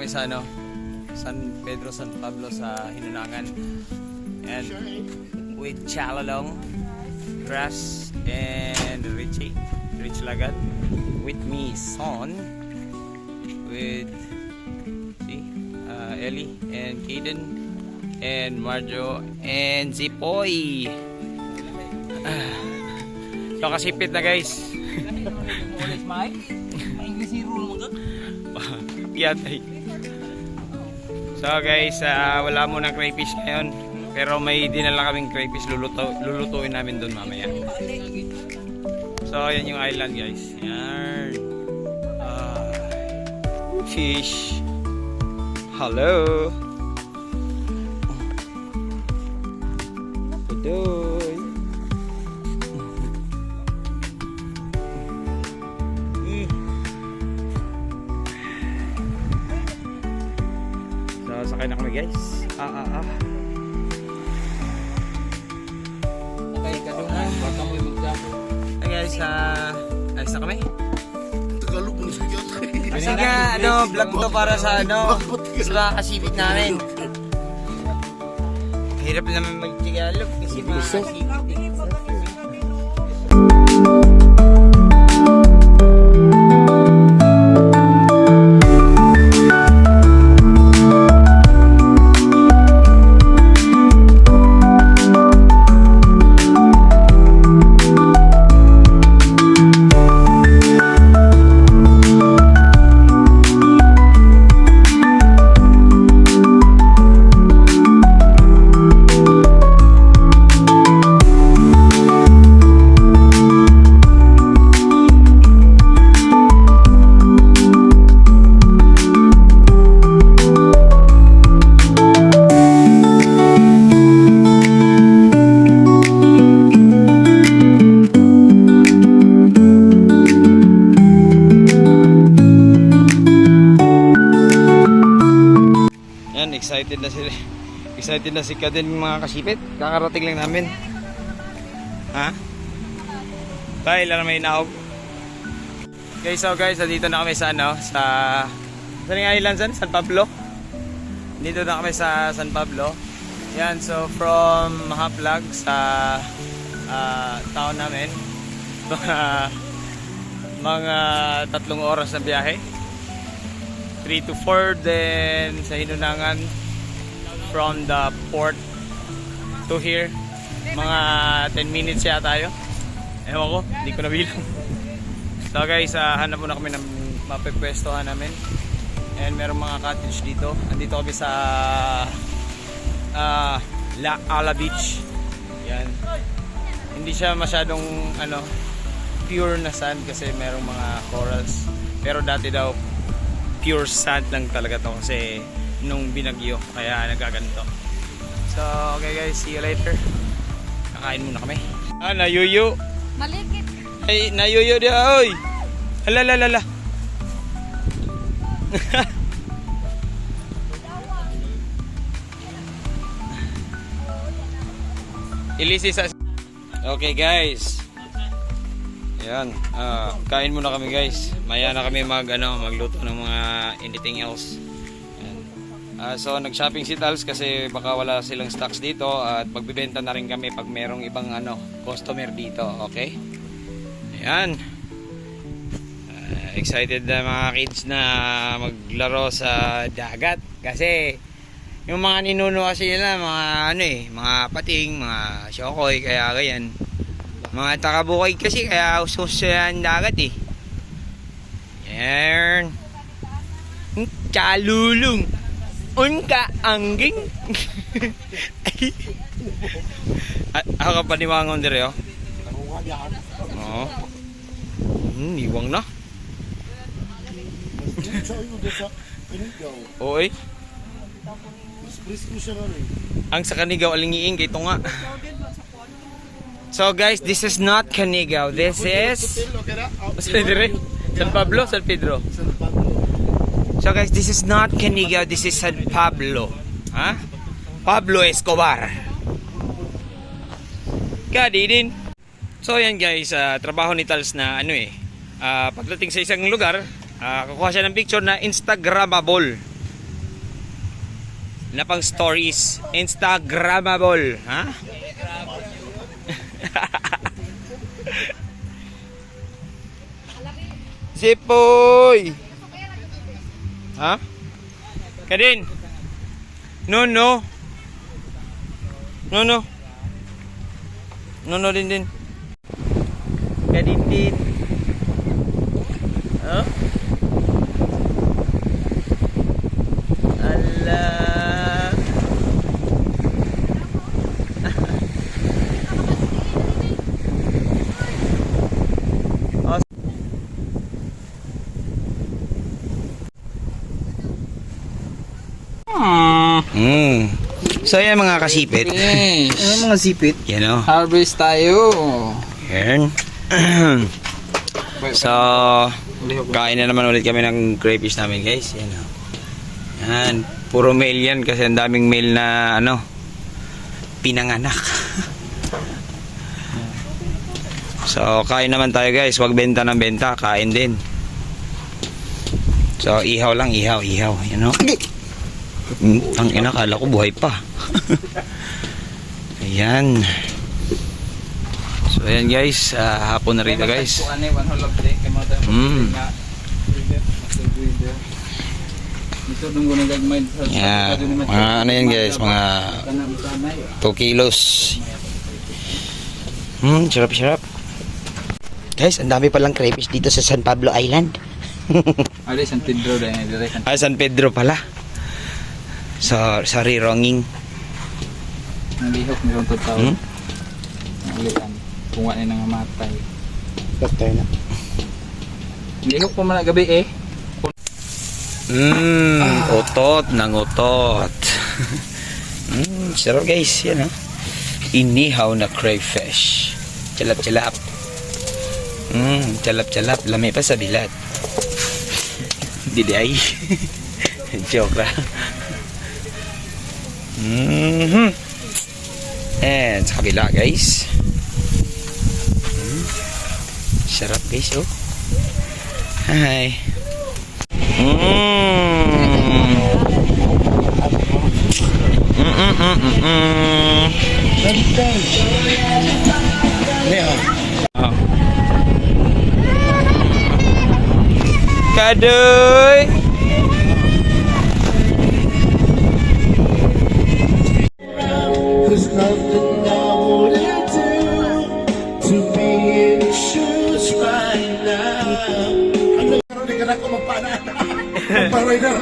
kami sa ano, San Pedro, San Pablo sa Hinunangan. And with Chalalong, Grass, and Rich Lagat. With me, Son. With Ellie and Kaden and Marjo and Zipoy. So kasipit na guys. Yatay. So guys, wala mo ng crayfish ngayon, pero may dinala kaming crayfish, lulutuin namin doon mamaya. So yan yung island guys. Yan. Fish. Hello. Adoy. So sakay na kami guys. Okay, kadungan. Baka mo magdapo. Hey guys, ayos na kami. Tagalog mo siya. Kasi nga, vlog to para sa sa kasipit namin. Hirap naman mag-Tagalog kasi mga kasipit. Excited na si Kaden mga kasipit. Kakarating lang namin. Ha? Tayo lang may naog. Guys, so guys, dito na kami sa saan nga island San? San Pablo. Dito na kami sa San Pablo. Yan, so from Haplag sa town namin. Mga 3 oras na biyahe. 3 to 4 then sa Hinunangan. From the port to here, mga 10 minutes yata tayo. Ewan ko, hindi ko nabilang. So guys, hanap muna kami ng mapipwestohan namin. And merong mga cottage dito. Andito kami sa La Ala Beach. Yan. Hindi siya masyadong pure na sand kasi merong mga corals. Pero dati daw pure sand lang talaga to kasi nung binagyo kaya nagaganto. So okay guys, see you later. Kakain muna kami. Nayuyo. Malikit. Ay, nayuyo dia oy. Hala. Ilisi sa. Okay guys. Yan, kain muna kami guys. Maya na kami magluto ng mga anything else. So nag-shopping si Tals kasi baka wala silang stocks dito at magbibenta na rin kami pag merong ibang customer dito, okay? Ayan. Excited na mga kids na maglaro sa dagat kasi yung mga ninuno kasi nila mga pating, mga syokoy, kaya ganyan. Mga takabukay kasi kaya usos yan dagat eh. Ayan. Chalulong. Unka angging. Ako ka paniwangon dire oh. Oo. Iwang na. Oy. Ang sa Kanigaw alingiing kay tunga. So guys, this is not Kanigaw. This is San Pablo, San Pedro. So guys, this is not Kanigaw, this is San Pablo. Ha? Pablo Escobar. Kadi din. So yan guys, trabaho ni Tals na pagdating sa isang lugar, kukuha siya ng picture na Instagrammable. na pang stories. Instagrammable. Ha? Sipoy! Ha? Kadin? No. No. No, din. Kadin. Oh? Allah. So yan mga kasipit. Yes. Ano mga sipit? Yan o. Harvest tayo. Yan. So, kain na naman ulit kami ng crayfish namin guys. Yan o. Yan. Puro male yan kasi ang daming male na ano, pinanganak. So, kain naman tayo guys. Wag benta ng benta. Kain din. So, ihaw lang. Ihaw. Yan o. Ang ina, kala ko buhay pa. Ayan. So ayan guys, hapon na rito guys. Yeah, mga ano yan guys, mga 2 kilos. Sarap. Guys, ang dami palang crayfish dito sa San Pablo Island. San Pedro din. San Pedro pala. Sa Rironging. Nalihok ni Ronto tao. Nalian. Kung wala nang matay. Patay na. Nalihok pa man gabi eh. Utot ng utot. Sarap guys, yan ha. Inihaw na crayfish. Chalap. Chalap. Lami pa sa bilat. Didi ay. Joke ra. And sa kabila guys. Sarap guys oh. Hi. Oh. Kadoy. There's nothing I wouldn't do to be in your shoes right now. Hindi ka na ako magpana. Magparoy na.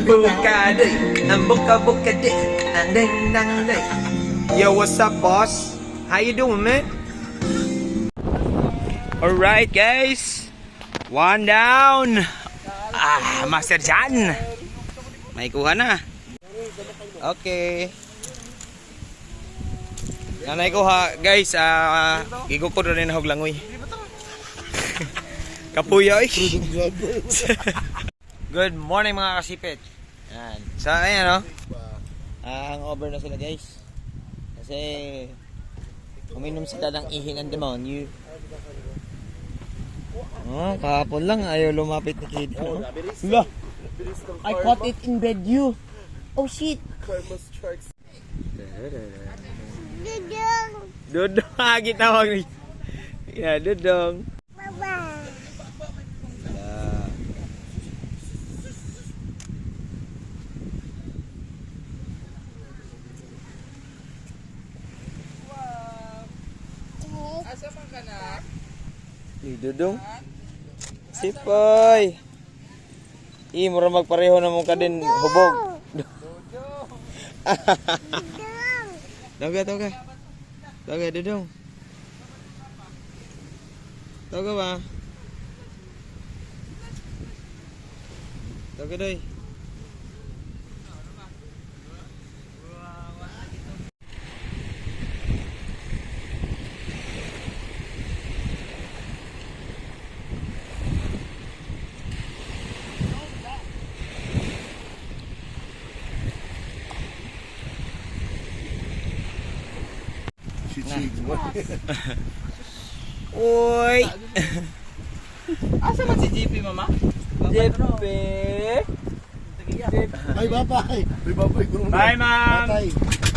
Bukaday, ang buka-bukaday, ang dang-dang-day. Yo, what's up, boss? How you doing, man? Alright guys. One down. Master Jan. May kuha na. Okay. Nanay ko ha, guys, gigo ko rin na hoglangoy. Kapuya eh. Good morning mga kasipit. Yan. So ayan no. Hangover na sila guys. Kasi uminom sila ng ihi ng demonyo. Kahapon lang ayaw lumapit ni Kid. Wala. I caught it in bed you. Oh shit. Dudong lagi tawag ni. Ya, Dudong. Asa man ka na? Dudong. Sipoy. Mura magpareho na mo ka din hubog. Toga. Toga, Dudong. Toga ba? Toga doy. Uy! Asa man si JP mama? JP! Ay, bye-bye. Ay, bye-bye. Bye, ma'am. Bye-bye.